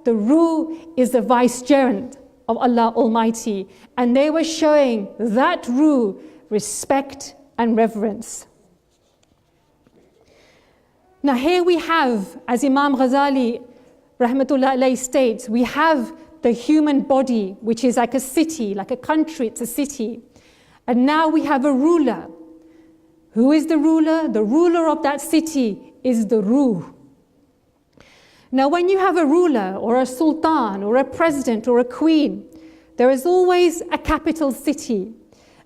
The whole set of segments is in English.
the Ruh is the vicegerent of Allah Almighty, and they were showing that Ruh respect and reverence. Now here we have, as Imam Ghazali Rahmatullah alayhi states, we have the human body, which is like a city, like a country, it's a city. And now we have a ruler. Who is the ruler? The ruler of that city is the Ruh. Now when you have a ruler or a sultan or a president or a queen, there is always a capital city,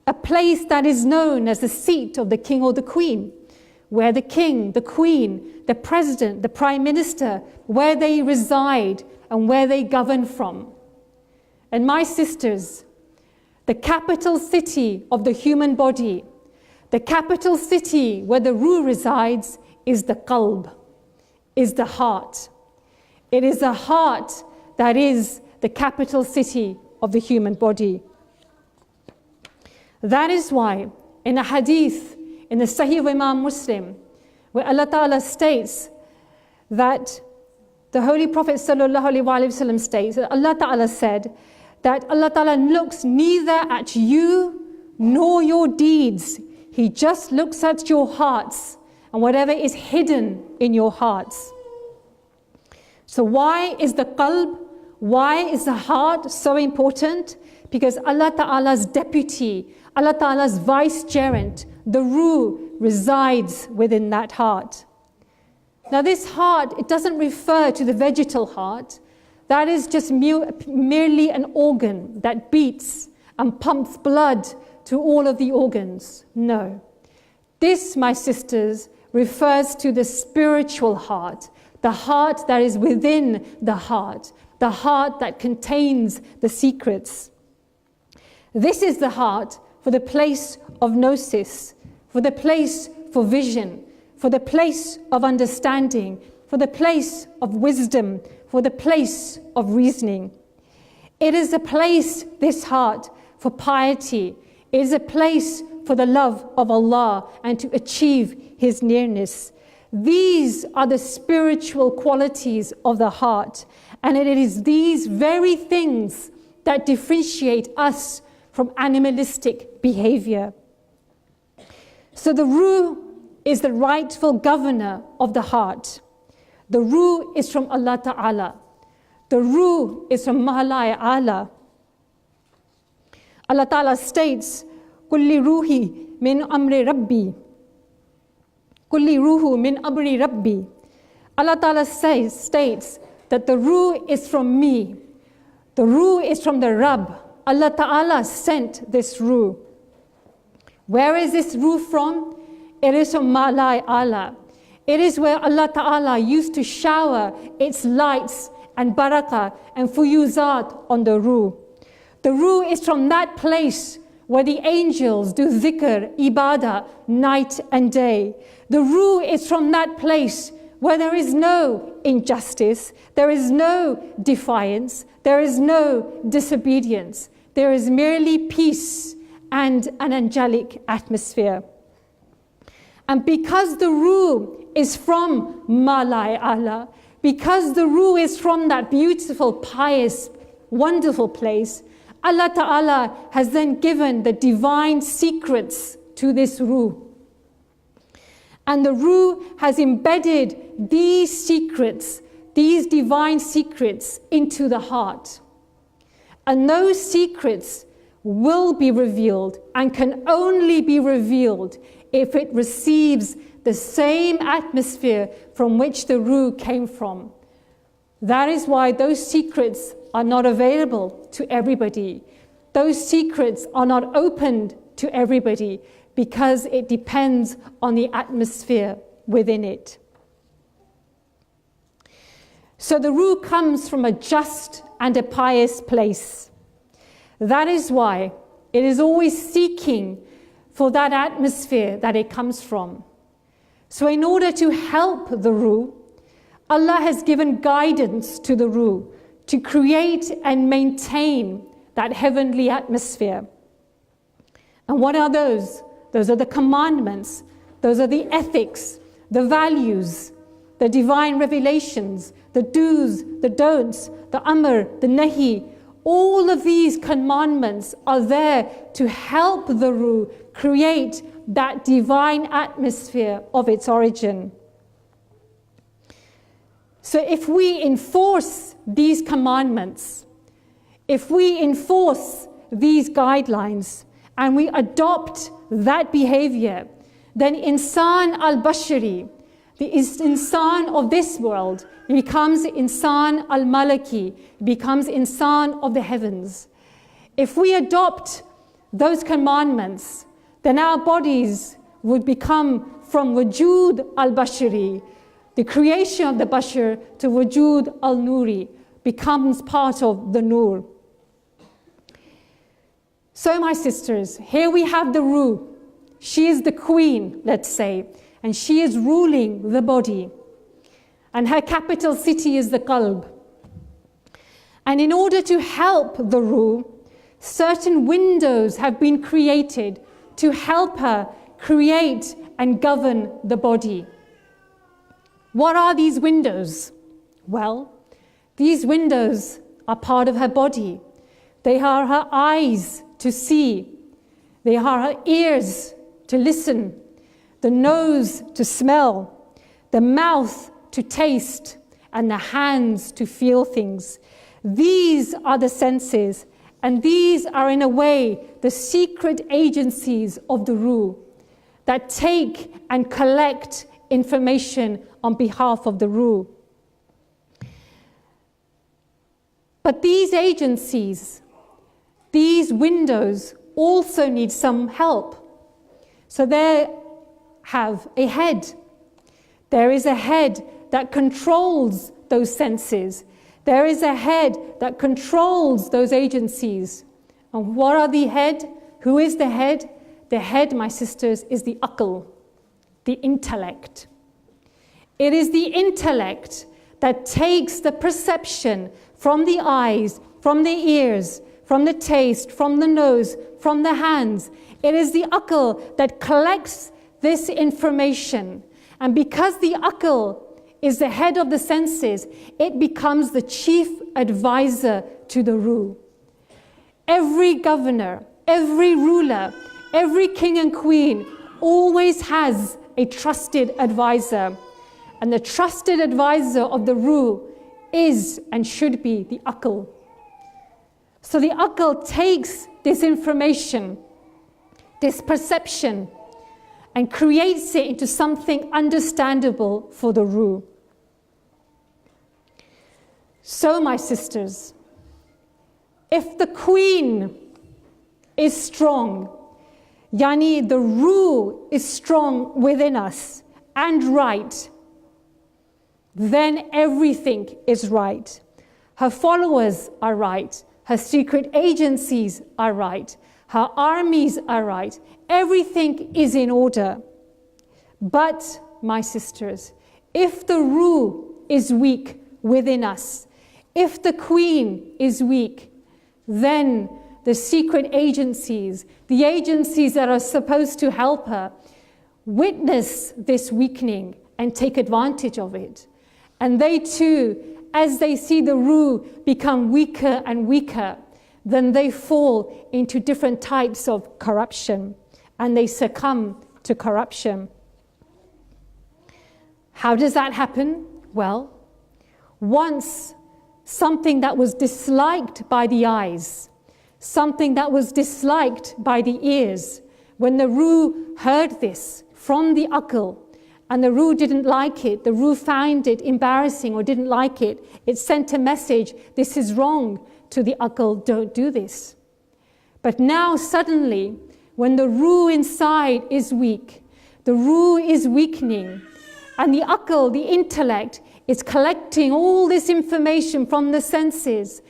a place that is known as the seat of the king or the queen, where the king, the queen, the president, the prime minister, where they reside and where they govern from. And my sisters, the capital city of the human body, the capital city where the Ruh resides is the Qalb, is the heart. It is the heart that is the capital city of the human body. That is why in a hadith, in the Sahih of Imam Muslim, where Allah Ta'ala states that the Holy Prophet ﷺ states that Allah Ta'ala said that Allah Ta'ala looks neither at you nor your deeds. He just looks at your hearts and whatever is hidden in your hearts. So why is the qalb, why is the heart so important? Because Allah Ta'ala's deputy, Allah Ta'ala's vicegerent, the Ruh, resides within that heart. Now this heart, it doesn't refer to the vegetal heart. That is just merely an organ that beats and pumps blood to all of the organs. No. This, my sisters, refers to the spiritual heart, the heart that is within the heart that contains the secrets. This is the heart for the place of gnosis, for the place for vision, for the place of understanding, for the place of wisdom, for the place of reasoning. It is a place, this heart, for piety. It is a place for the love of Allah and to achieve His nearness. These are the spiritual qualities of the heart, and it is these very things that differentiate us from animalistic behavior. So the Ruh is the rightful governor of the heart. The Ruh is from Allah Ta'ala. The Ruh is from Mahalaya Allah. Allah Ta'ala states, Kulli ruhi min amri rabbi. Kulli ruhu min amri rabbi. Allah Ta'ala states that the Ruh is from me. The Ruh is from the Rabb. Allah Ta'ala sent this Ruh. Where is this Ruh from? It is from Malai Allah. It is where Allah Ta'ala used to shower its lights and barakah and fuyuzat on the Ruh. The Ruh is from that place where the angels do dhikr, ibadah, night and day. The Ruh is from that place where there is no injustice, there is no defiance, there is no disobedience. There is merely peace and an angelic atmosphere. And because the Ruh is from Malai Allah, because the Ruh is from that beautiful, pious, wonderful place, Allah Ta'ala has then given the divine secrets to this Ruh. And the Ruh has embedded these secrets, these divine secrets, into the heart. And those secrets will be revealed and can only be revealed if it receives the same atmosphere from which the Ruh came from. That is why those secrets are not available to everybody. Those secrets are not opened to everybody because it depends on the atmosphere within it. So the Ruh comes from a just and a pious place. That is why it is always seeking for that atmosphere that it comes from. So in order to help the Ruh, Allah has given guidance to the Ruh to create and maintain that heavenly atmosphere. And what are those? Those are the commandments, those are the ethics, the values, the divine revelations, the do's, the don'ts, the amr, the nahi. All of these commandments are there to help the ruh create that divine atmosphere of its origin. So if we enforce these commandments, if we enforce these guidelines, and we adopt that behavior, then insan al-bashari, the insan of this world, becomes insan al-malaki, becomes insan of the heavens. If we adopt those commandments, then our bodies would become from wujud al-bashari, the creation of the bashar, to wujud al-nuri, becomes part of the nur. So my sisters, here we have the ruh. She is the queen, let's say, and she is ruling the body. And her capital city is the Qalb. And in order to help the ruh, certain windows have been created to help her create and govern the body. What are these windows? Well, these windows are part of her body. They are her eyes to see. They are her ears to listen, the nose to smell, the mouth to taste, and the hands to feel things. These are the senses, and these are in a way the secret agencies of the ruh that take and collect information on behalf of the ruh. But these agencies, these windows also need some help. So they have a head. There is a head that controls those senses. There is a head that controls those agencies. And what are the head? Who is the head? The head, my sisters, is the Akhl, the intellect. It is the intellect that takes the perception from the eyes, from the ears, from the taste, from the nose, from the hands. It is the Akhl that collects this information. And because the Akhl is the head of the senses, it becomes the chief advisor to the ruh. Every governor, every ruler, every king and queen always has a trusted advisor. And the trusted advisor of the ruh is and should be the Akhl. So the Akhl takes this information, this perception, and creates it into something understandable for the ruh. So, my sisters, if the queen is strong, yani the ruh is strong within us and right, then everything is right. Her followers are right. Her secret agencies are right. Her armies are right. Everything is in order. But, my sisters, if the ruh is weak within us, if the queen is weak, then the secret agencies, the agencies that are supposed to help her, witness this weakening and take advantage of it. And they too, as they see the ruh become weaker and weaker, then they fall into different types of corruption and they succumb to corruption. How does that happen? Well, once something that was disliked by the eyes, something that was disliked by the ears, when the ruh heard this from the Akhl, and the ruh didn't like it, the ruh found it embarrassing or didn't like it, it sent a message, this is wrong, to the Akhl, don't do this. But now suddenly, when the ruh inside is weak, the ruh is weakening, and the Akhl, the intellect, is collecting all this information from the senses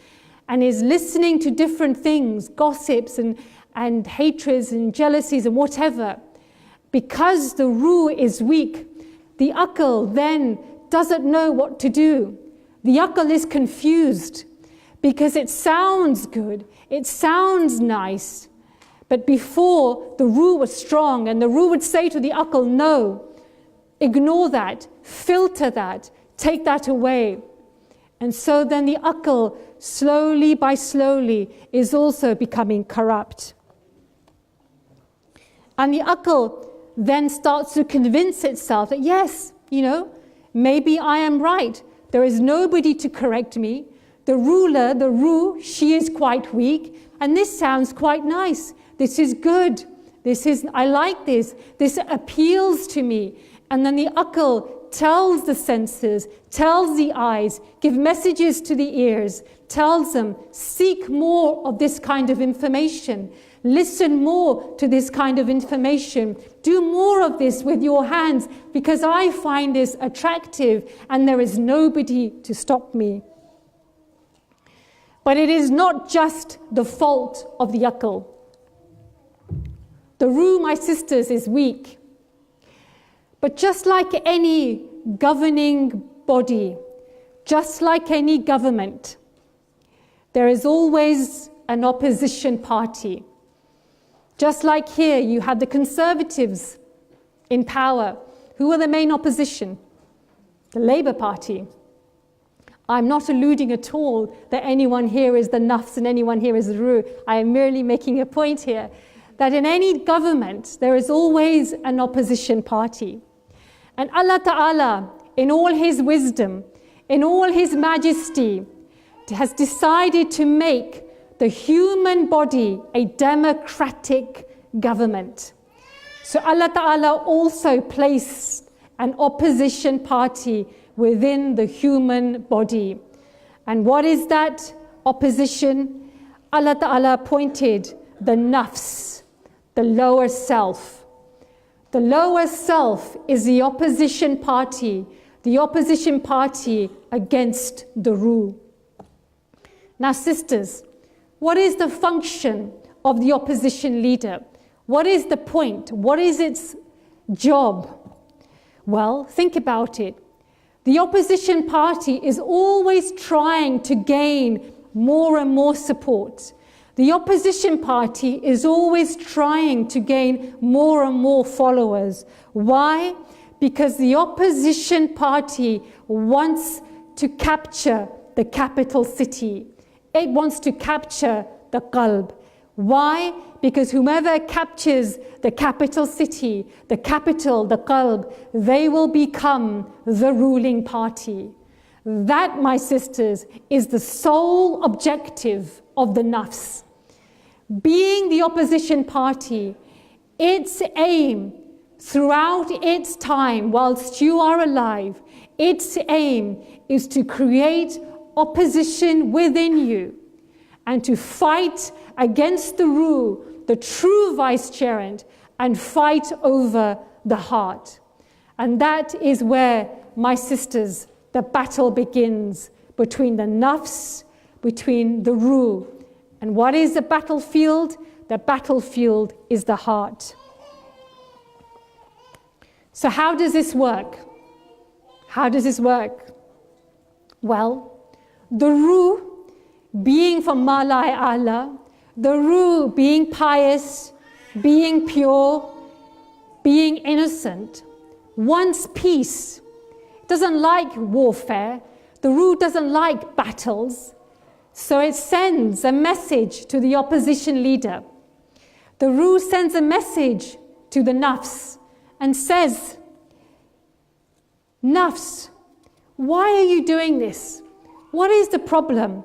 and is listening to different things, gossips and hatreds and jealousies and whatever. Because the ruh is weak, the Akhl then doesn't know what to do. The Akhl is confused because it sounds good, it sounds nice, but before the ruh was strong and the ruh would say to the Akhl, no, ignore that, filter that, take that away. And so then the Akhl, slowly by slowly, is also becoming corrupt. And the Akhl then starts to convince itself that yes, maybe I am right. There is nobody to correct me. The ruler, the Ruh, she is quite weak. And this sounds quite nice. This is good. I like this. This appeals to me. And then the Akhl tells the senses, tells the eyes, give messages to the ears, tells them, seek more of this kind of information. Listen more to this kind of information. Do more of this with your hands because I find this attractive and there is nobody to stop me. But it is not just the fault of the Akhl. The Ruh, my sisters, is weak. But just like any governing body, just like any government, there is always an opposition party. Just like here, you have the Conservatives in power. Who are the main opposition? The Labour Party. I'm not alluding at all that anyone here is the Nafs and anyone here is the Ruh. I am merely making a point here that in any government, there is always an opposition party. And Allah Ta'ala, in all His wisdom, in all His majesty, has decided to make the human body a democratic government. So Allah Ta'ala also placed an opposition party within the human body. And what is that opposition? Allah Ta'ala appointed the Nafs, the lower self. The lower self is the opposition party against the Ruh. Now, sisters, what is the function of the opposition leader? What is the point? What is its job? Well, think about it. The opposition party is always trying to gain more and more support. The opposition party is always trying to gain more and more followers. Why? Because the opposition party wants to capture the capital city. It wants to capture the Qalb. Why? Because whomever captures the capital city, the capital, the Qalb, they will become the ruling party. That, my sisters, is the sole objective of the Nafs. Being the opposition party, its aim throughout its time whilst you are alive, its aim is to create opposition within you and to fight against the Ruh, the true vicegerent, and fight over the heart. And that is where, my sisters, the battle begins between the Nafs, between the Ruh. And what is the battlefield? The battlefield is the heart. So how does this work? How does this work? Well, the Ruh being from Malai Allah, the Ruh being pious, being pure, being innocent, wants peace. It doesn't like warfare. The Ruh doesn't like battles. So it sends a message to the opposition leader. The Ruh sends a message to the Nafs and says, Nafs, why are you doing this? What is the problem?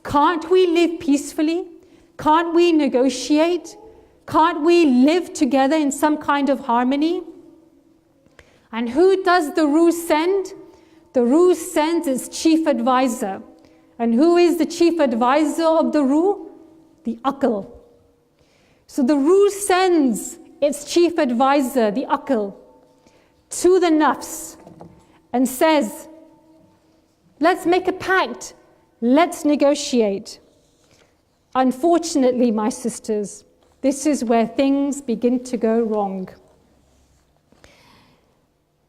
Can't we live peacefully? Can't we negotiate? Can't we live together in some kind of harmony? And who does the Ruh send? The Ruh sends its chief advisor. And who is the chief advisor of the Ruh? The Akhl. So the Ruh sends its chief advisor, the Akhl, to the Nafs and says, let's make a pact. Let's negotiate. Unfortunately, my sisters, this is where things begin to go wrong.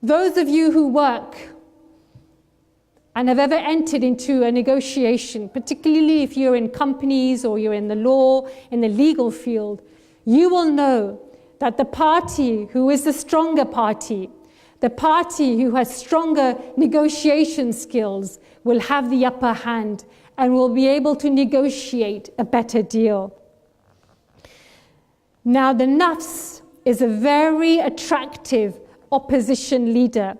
Those of you who work and have ever entered into a negotiation, particularly if you're in companies or you're in the law, in the legal field, you will know that the party who is the stronger party, the party who has stronger negotiation skills, will have the upper hand and will be able to negotiate a better deal. Now, the Nafs is a very attractive opposition leader.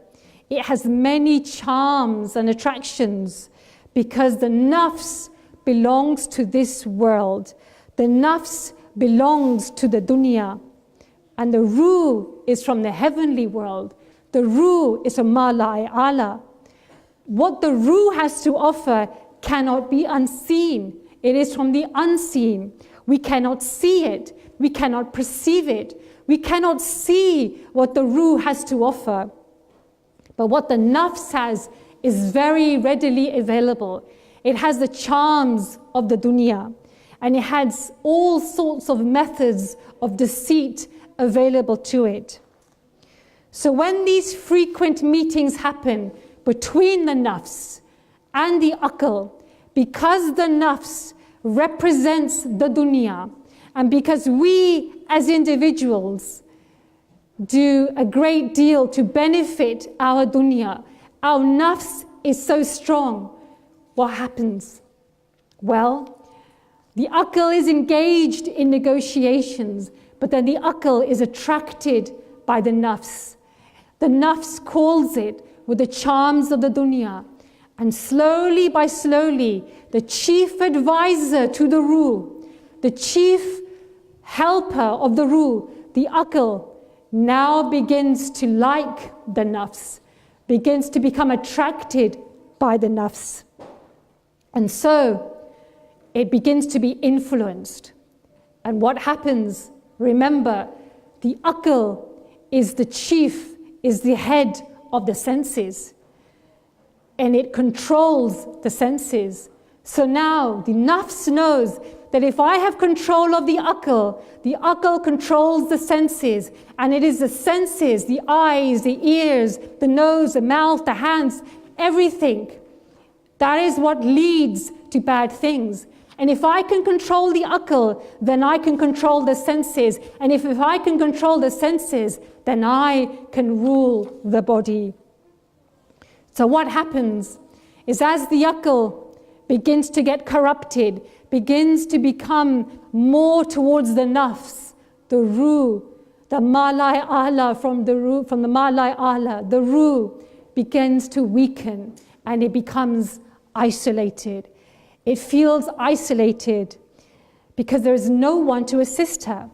It has many charms and attractions because the Nafs belongs to this world. The Nafs belongs to the dunya. And the Ruh is from the heavenly world. The Ruh is from Ma'la A'la. What the Ruh has to offer cannot be unseen. It is from the unseen. We cannot see it. We cannot perceive it. We cannot see what the Ruh has to offer. But what the Nafs has is very readily available. It has the charms of the dunya. And it has all sorts of methods of deceit available to it. So when these frequent meetings happen between the Nafs and the Akhl, because the Nafs represents the dunya, and because we as individuals do a great deal to benefit our dunya, our Nafs is so strong, what happens? Well, the Akhl is engaged in negotiations, but then the Akhl is attracted by the Nafs. The Nafs calls it with the charms of the dunya. And slowly by slowly, the chief advisor to the Ruh, the chief helper of the Ruh, the Akhl, now begins to like the Nafs, begins to become attracted by the Nafs. And so, it begins to be influenced. And what happens? Remember, the Akhl is the chief, is the head of the senses. And it controls the senses. So now the Nafs knows that if I have control of the Akhl controls the senses. And it is the senses, the eyes, the ears, the nose, the mouth, the hands, everything. That is what leads to bad things. And if I can control the Akhl, then I can control the senses. And if I can control the senses, then I can rule the body. So what happens is as the Akhl begins to get corrupted, begins to become more towards the Nafs, the Ruh, the Ma'la A'la from the Ma'la A'la, the Ruh begins to weaken and it becomes isolated. It feels isolated because there is no one to assist her.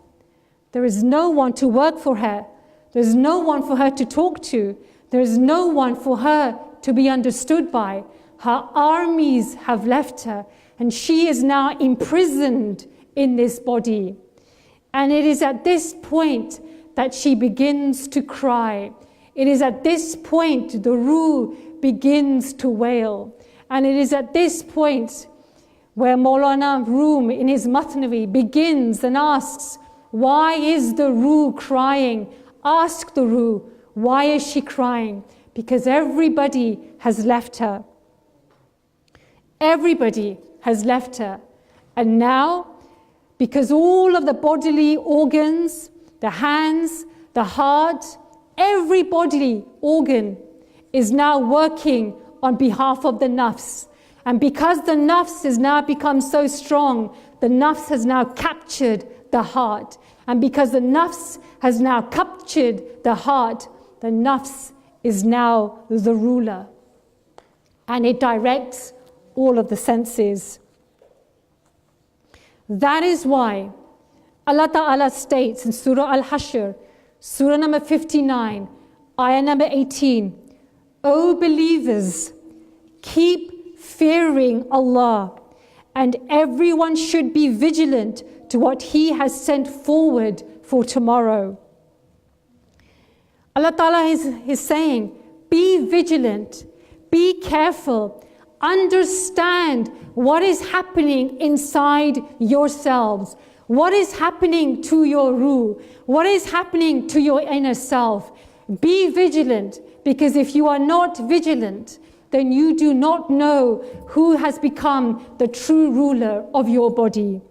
There is no one to work for her. There is no one for her to talk to. There is no one for her to be understood by. Her armies have left her and she is now imprisoned in this body. And it is at this point that she begins to cry. It is at this point the Ruh begins to wail. And it is at this point where Maulana Rum in his Matnavi begins and asks, why is the Ruh crying? Ask the Ruh, why is she crying? Because everybody has left her. Everybody has left her. And now, because all of the bodily organs, the hands, the heart, every bodily organ is now working on behalf of the Nafs. And because the Nafs has now become so strong, the Nafs has now captured the heart. And because the Nafs has now captured the heart, the Nafs is now the ruler. And it directs all of the senses. That is why Allah Ta'ala states in Surah Al-Hashr, Surah number 59, ayah number 18, O believers, keep fearing Allah, and everyone should be vigilant to what He has sent forward for tomorrow. Allah Ta'ala is saying, be vigilant, be careful, understand what is happening inside yourselves, what is happening to your Ruh, what is happening to your inner self. Be vigilant, because if you are not vigilant, then you do not know who has become the true ruler of your body.